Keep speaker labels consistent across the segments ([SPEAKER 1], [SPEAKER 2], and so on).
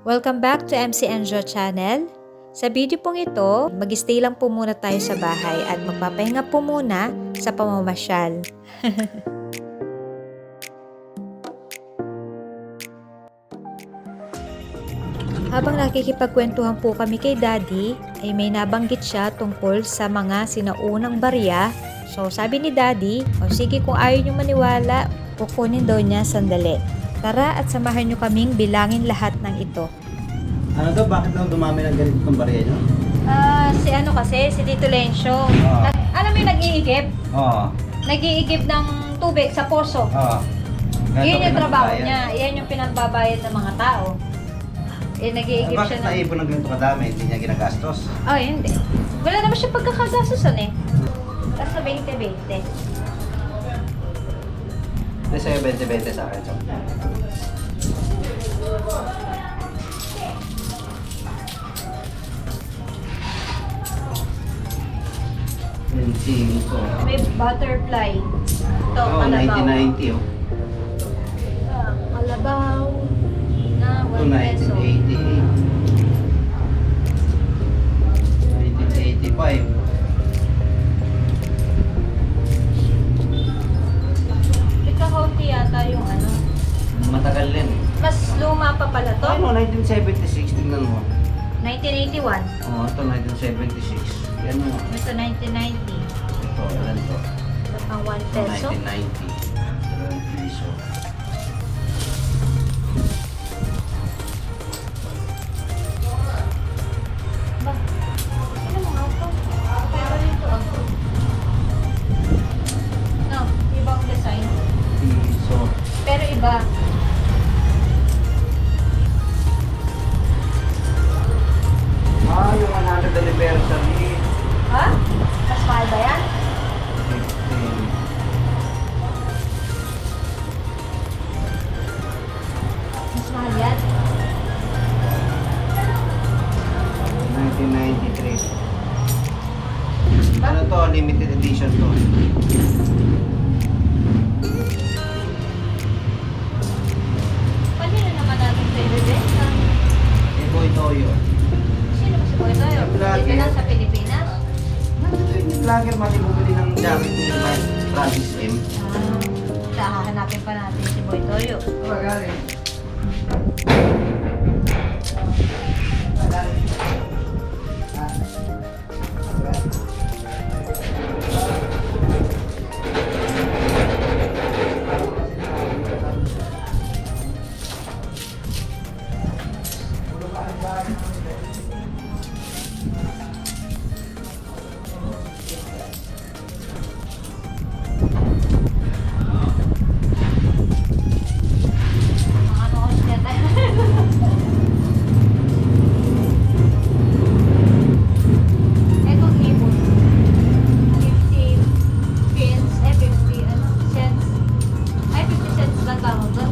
[SPEAKER 1] Welcome back to MC Enjo Channel. Sa video pong ito, mag-stay lang po muna tayo sa bahay at magpapahinga po muna sa pamamasyal. Habang nakikipagkwentuhan po kami kay Daddy, ay may nabanggit siya tungkol sa mga sinaunang barya. So sabi ni Daddy, o sige kung ayaw niyo maniwala, kukunin daw niya sandali. Tara at samahan niyo kaming bilangin lahat ng ito.
[SPEAKER 2] Ano to? Bakit daw dumami ng ganito itong barya nyo?
[SPEAKER 1] Si Tito Lencio.
[SPEAKER 2] Oo.
[SPEAKER 1] Alam mo yung nag-iigib?
[SPEAKER 2] Oo.
[SPEAKER 1] Nag-iigib ng tubig sa poso.
[SPEAKER 2] Oo.
[SPEAKER 1] Yun yung trabaho niya. Yan yung pinagbabayad ng mga tao. Nag-iigib
[SPEAKER 2] Bakit
[SPEAKER 1] siya ng...
[SPEAKER 2] naipon ng ganito kadami? Hindi niya ginagastos?
[SPEAKER 1] Oh, hindi. Wala naman siya pagkakagastusan eh. Basta 20-20.
[SPEAKER 2] Hindi sa'yo 20-20 sa akin. So. Ko.
[SPEAKER 1] May butterfly. Ito,
[SPEAKER 2] Oo,
[SPEAKER 1] kalabaw.
[SPEAKER 2] 1990 oh.
[SPEAKER 1] Kalabaw na
[SPEAKER 2] Ito
[SPEAKER 1] 1 peso.
[SPEAKER 2] 1988. 1985.
[SPEAKER 1] Pika-healthy yata yung ano.
[SPEAKER 2] Matagal din.
[SPEAKER 1] Mas luma pa pala to.
[SPEAKER 2] Ano, 1976, tingnan mo.
[SPEAKER 1] 1981.
[SPEAKER 2] Oo, ito 1976. Yan mo.
[SPEAKER 1] Ito 1990.
[SPEAKER 2] Ito, ilan to?
[SPEAKER 1] Ito pang 1
[SPEAKER 2] Ito,
[SPEAKER 1] peso.
[SPEAKER 2] 1990. 2 piso.
[SPEAKER 1] Ba? Ano mo nga ito? Pero ito ah. No, ibang design.
[SPEAKER 2] Piso.
[SPEAKER 1] Pero iba.
[SPEAKER 2] Ah, yung 100th anniversary.
[SPEAKER 1] Ha? Mas mahal ba yan?
[SPEAKER 2] 15.
[SPEAKER 1] Mas mahal yan?
[SPEAKER 2] 1993. Ano to? Limited edition to.
[SPEAKER 1] Kanina naman natin ito ibibenta.
[SPEAKER 2] Boy Toyo.
[SPEAKER 1] Sino ba si Boy Toyo?
[SPEAKER 2] Vlogger.
[SPEAKER 1] Dito lang sa Pilipinas?
[SPEAKER 2] Yung vlogger mati bumili ng jacket ni Travis M.
[SPEAKER 1] Hahanapin pa natin si Boy Toyo. Mga ano kasi yan tayo. Etong ibon. 50 pence, 50 ano, cents. Ay, 50 cents lang tawag doon.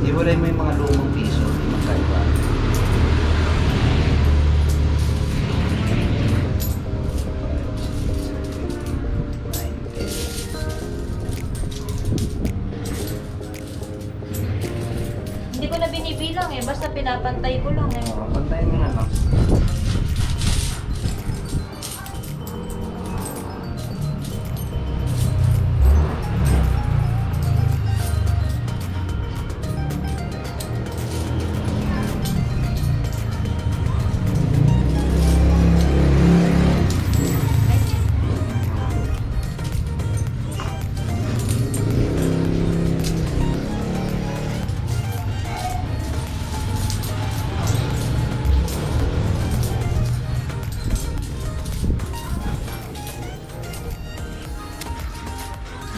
[SPEAKER 2] Iwalay mo yung mga lumang piso. Hindi magkaiba.
[SPEAKER 1] Hindi ko na binibilang eh, basta pinapantay ko lang eh.
[SPEAKER 2] Pantayin mo na lang.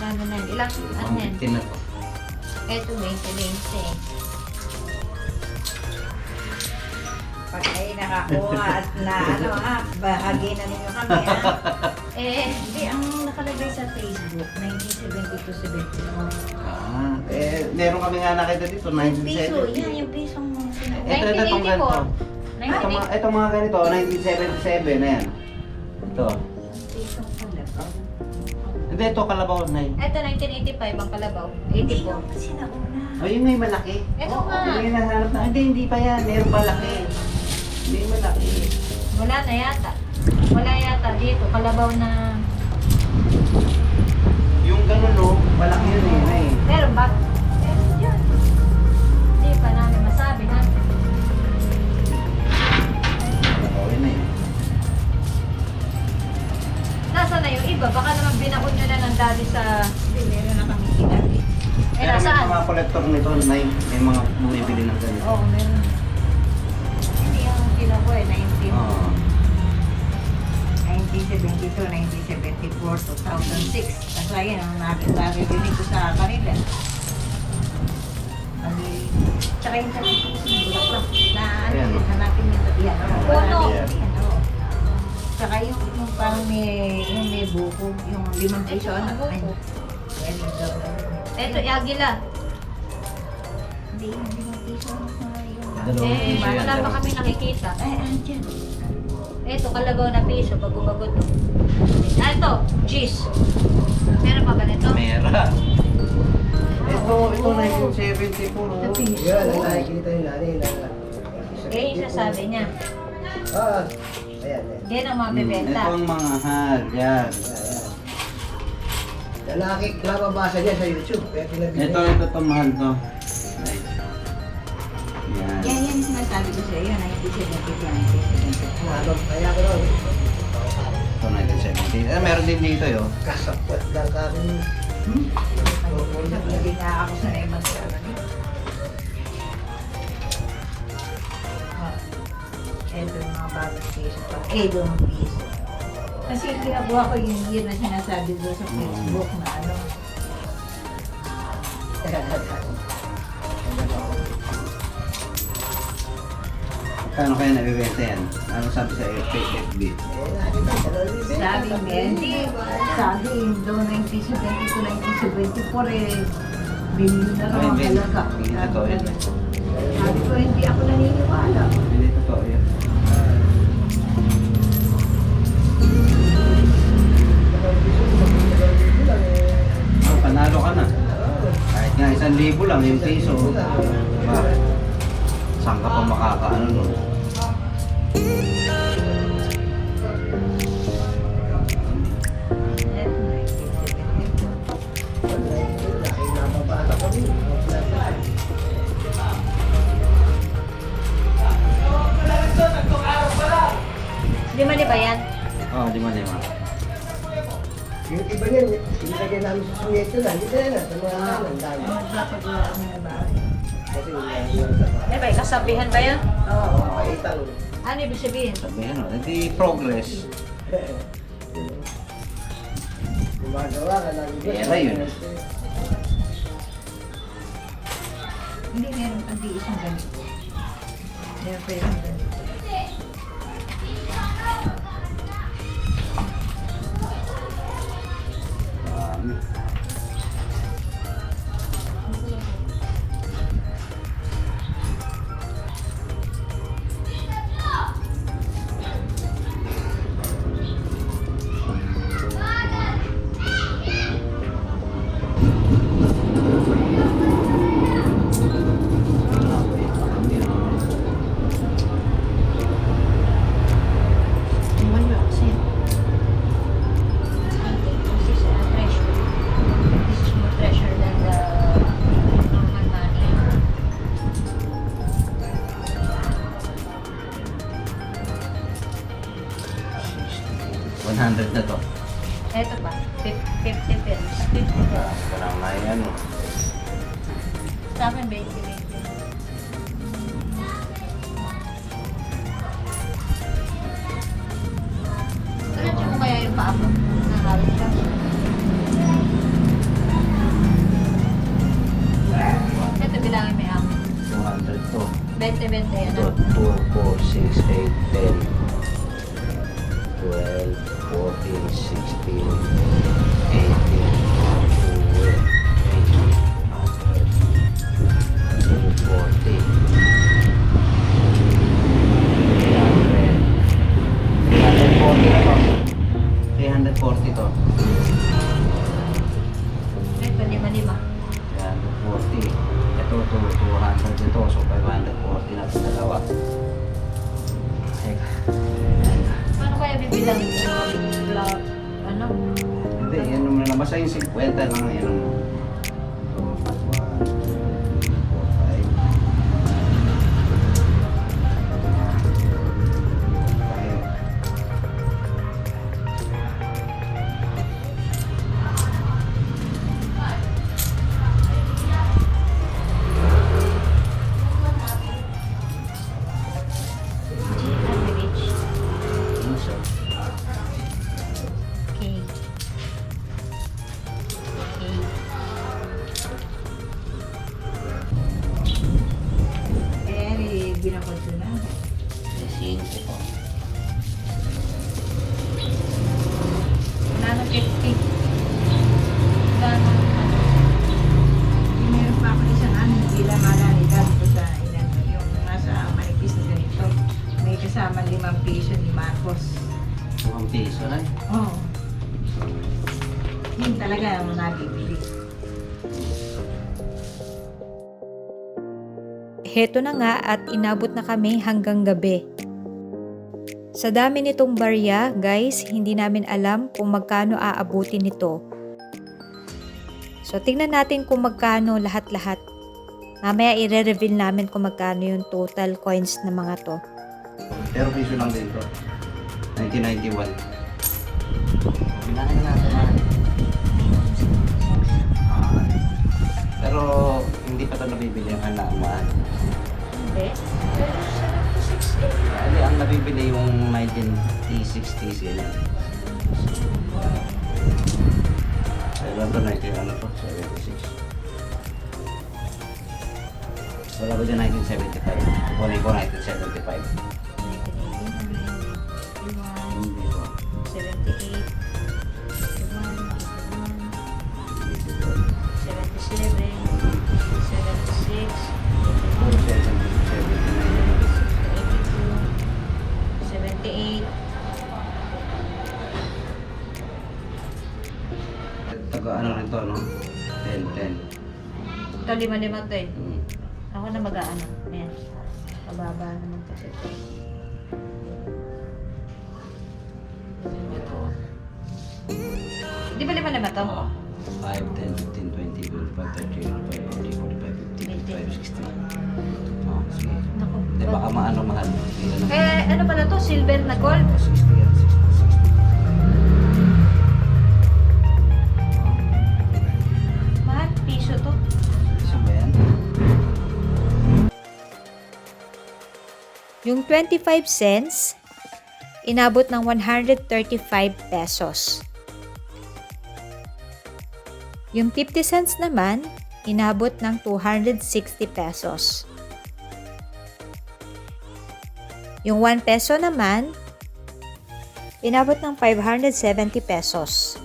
[SPEAKER 1] Ano na yun? Ilang, ano yan?
[SPEAKER 2] 15 na to.
[SPEAKER 1] Eto, 20-20.
[SPEAKER 3] Pag ay nakakuha at na ano bahagi na ninyo kami
[SPEAKER 1] Hindi, ang nakalagay sa Facebook, 1972-71.
[SPEAKER 2] Meron kami nga nakita dito,
[SPEAKER 3] piso,
[SPEAKER 2] 1970.
[SPEAKER 3] yan yung pisong
[SPEAKER 2] Ito, itong ganito.
[SPEAKER 1] 1984.
[SPEAKER 2] Itong mga ganito, 1977 na yan. Ito.
[SPEAKER 3] Itong kalabaw.
[SPEAKER 2] Hindi, ito kalabaw na yun.
[SPEAKER 1] Ito, 1985 ang kalabaw.
[SPEAKER 3] Hindi
[SPEAKER 1] 84.
[SPEAKER 3] yung sinauna.
[SPEAKER 2] Oh, yung may malaki.
[SPEAKER 1] Ito
[SPEAKER 2] Oo,
[SPEAKER 1] nga.
[SPEAKER 2] yung nahanap na. Hindi pa yan. Meron malaki. Hindi malaki.
[SPEAKER 1] Wala na yata. Wala yata dito. Kalabaw na...
[SPEAKER 2] Yung ganun, no, malaki yun eh.
[SPEAKER 1] Meron ba? Meron dyan. Hindi pa namin masabi na.
[SPEAKER 2] Kalabaw yun eh.
[SPEAKER 1] Nasaan na yung iba? Baka naman binaon nyo na ng dali sa...
[SPEAKER 3] Hindi, meron na kami sinabi.
[SPEAKER 1] Eh,
[SPEAKER 2] Pero may
[SPEAKER 1] nasaan?
[SPEAKER 2] mga collector nito na may mga bumibili ng ganito.
[SPEAKER 1] Oo, meron.
[SPEAKER 3] Hindi yung kinuha eh, 19.
[SPEAKER 2] Oo.
[SPEAKER 3] 1972, 1974, 2006. Kasi yun, ang narinig ko sa kanila. Tsaka yung sabi ko sa bulaklak na
[SPEAKER 2] Ayan,
[SPEAKER 3] ano,
[SPEAKER 2] oh.
[SPEAKER 3] hanapin yung yan.
[SPEAKER 1] Puno.
[SPEAKER 3] Tsaka yung parang may buko, yung 5 piso.
[SPEAKER 1] Ito,
[SPEAKER 3] Ano,
[SPEAKER 1] buko.
[SPEAKER 3] Yan yung daw.
[SPEAKER 1] Ito, Agila.
[SPEAKER 3] Hindi, yung 5 piso.
[SPEAKER 2] Dalawang
[SPEAKER 1] Eh,
[SPEAKER 2] piso yan,
[SPEAKER 1] wala pa
[SPEAKER 2] dalawang.
[SPEAKER 1] kami nakikita.
[SPEAKER 3] Ay, andyan.
[SPEAKER 1] Ito, kalabaw na piso pag umagot to. Ah, ito, cheese. Meron pa ba nito?
[SPEAKER 2] Mera. Ito 1974.
[SPEAKER 3] Sa piso.
[SPEAKER 4] Yan, ang nakikita nila.
[SPEAKER 1] Eh, yung sasabi niya.
[SPEAKER 4] Ah, ayan, ayan.
[SPEAKER 1] Yan ang mga
[SPEAKER 2] Ito
[SPEAKER 1] bebenta.
[SPEAKER 2] ang mga hal. Yan.
[SPEAKER 4] Ayan. Lalaki, nababasa niya sa YouTube. Kaya pinabili
[SPEAKER 2] Ito mahal to. Yan.
[SPEAKER 3] Yan yung sinasabi ko sa iyo, 1972, 1974.
[SPEAKER 4] Kaya ko lang.
[SPEAKER 2] Ito 1970. Meron din dito yun.
[SPEAKER 4] Kasapot lang kami.
[SPEAKER 3] Hindi nga ako sanay mag-ano nito. Ito yung mga bagong piso pa. Doon piso. Kasi yung ginagawa ko yung year na sinasabi doon sa Facebook na ano.
[SPEAKER 2] Kano kaya nabibenta yan? Ano sabi sa FB?
[SPEAKER 3] Sabi niya, hindi. Sabi doon 1972, 1974 bilhin na raw ang halaga.
[SPEAKER 2] Hindi totoo yun.
[SPEAKER 3] Sabi ko, hindi ako naniniwala.
[SPEAKER 2] Hindi totoo yun. Oh, panalo ka na. Kahit nga 1,000 lang yung piso. Bakit? Saan ka pa makakaano nun?
[SPEAKER 1] Lima di ba yan?
[SPEAKER 2] Oh, di man.
[SPEAKER 4] Yung iba niyan, sinilagay namin sa suyeto na. Hindi na sa mga ang dami.
[SPEAKER 3] Magpapagawa kami na ba?
[SPEAKER 4] Kasi
[SPEAKER 1] Di ba? Kasabihan ba yan?
[SPEAKER 3] Oo.
[SPEAKER 4] maitang.
[SPEAKER 1] Ano ibig sabihin?
[SPEAKER 2] Sabi ano, hindi progress.
[SPEAKER 4] Gumagawa ka ng iba.
[SPEAKER 2] Pera yun.
[SPEAKER 3] Hindi meron pandi isang ganito. Meron pa isang ganito.
[SPEAKER 2] Dami.
[SPEAKER 3] Tumayo kasi.
[SPEAKER 1] This is a treasure. This is more treasure than the normal money.
[SPEAKER 2] 100 na to.
[SPEAKER 1] Ito pa, 50 pesos. 50 pesos.
[SPEAKER 2] Parang may ano.
[SPEAKER 1] Sa akin, 20. Ano mo kaya yung paa mo? Nakawit ka. Ito bilangin may ako.
[SPEAKER 2] 200 to.
[SPEAKER 1] 20 yan.
[SPEAKER 2] Ito, 2, 4, 6, 8, 10, 12, 14, 16, 18, 20, 40, 340 na to. 340 340 to.
[SPEAKER 3] Ito, lima-lima.
[SPEAKER 2] 340. Ito, 200 ito. So, 540 na ito dalawa. Teka.
[SPEAKER 3] Paano kaya bibilang vlog? Ano?
[SPEAKER 2] Hindi, yan naman na. Basta yung 50 lang yan.
[SPEAKER 3] Binakod ko na. Wala na 50. Wala na. Meron pa ako isang ano, hindi lang malalagad ko sa ilan. Yung nasa manipis na ganito. May kasama 5 piso ni Marcos.
[SPEAKER 2] 1 piso na.
[SPEAKER 3] Oo. Yun talaga ang nabibili.
[SPEAKER 1] Heto na nga at inabot na kami hanggang gabi. Sa dami nitong barya, guys, hindi namin alam kung magkano aabutin nito. So, tingnan natin kung magkano lahat-lahat. Mamaya i-reveal namin kung magkano yung total coins na mga to.
[SPEAKER 2] Pero piso lang din to. 1991. Bilangin natin na. Pero hindi pa ito nabibili ang halaman.
[SPEAKER 3] Hindi.
[SPEAKER 2] Kasi ang nabibili yung 1960s yun. Pero ito 19 ano to? 76. Wala ba dyan 1975? Kukunin ko 1975.
[SPEAKER 3] 78.
[SPEAKER 2] Taga ano rin to, no? 10.
[SPEAKER 3] Ito, 5 to eh.
[SPEAKER 2] Hmm.
[SPEAKER 3] Ako na mag-aano. Ayan. Mababa naman kasi ito.
[SPEAKER 2] Ito.
[SPEAKER 3] Di ba 5 to?
[SPEAKER 2] 5, 10, 15, 20, 25, 30, 40, 45, 50, 55, 60. Oh, sige.
[SPEAKER 3] Naku.
[SPEAKER 2] Hindi, baka maano mahal.
[SPEAKER 3] Eh, ano pala to? Silver na gold?
[SPEAKER 2] 60 yan, 60.
[SPEAKER 3] Mahal, piso to.
[SPEAKER 2] Piso ba yan?
[SPEAKER 1] Yung 25 cents, inabot ng 135 pesos. Yung 50 cents naman, inabot ng 260 pesos. Yung 1 peso naman, inabot ng 570 pesos.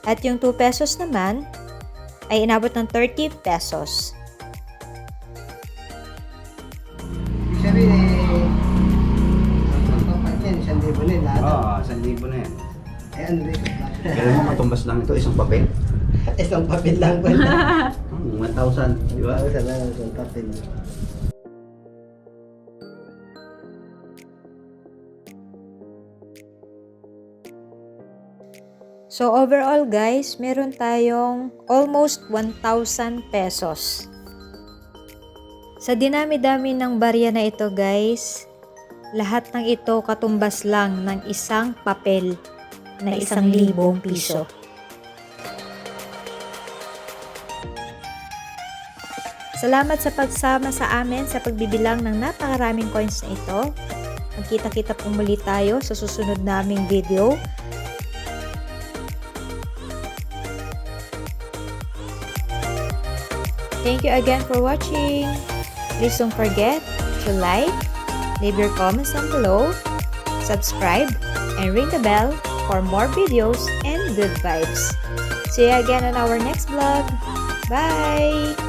[SPEAKER 1] At yung 2 pesos naman, ay inabot ng 30 pesos.
[SPEAKER 4] Ibig sabihin pagpapat yan, 1,000 na yun lahat.
[SPEAKER 2] Oo, 1,000 na yan.
[SPEAKER 4] Eh, ano rin?
[SPEAKER 2] Pero mo matumbas lang ito, isang papel.
[SPEAKER 4] Isang papel lang po na.
[SPEAKER 2] 1,000, di ba?
[SPEAKER 4] Isa lang, isang papel.
[SPEAKER 1] So overall guys, meron tayong almost 1,000 pesos. Sa dinami-dami ng barya na ito guys, lahat ng ito katumbas lang ng isang papel na 1,000 piso. Salamat sa pagsama sa amin sa pagbibilang ng napakaraming coins na ito. Magkita-kita po muli tayo sa susunod naming video. Thank you again for watching. Please don't forget to like, leave your comments down below, subscribe, and ring the bell for more videos and good vibes. See you again on our next vlog. Bye!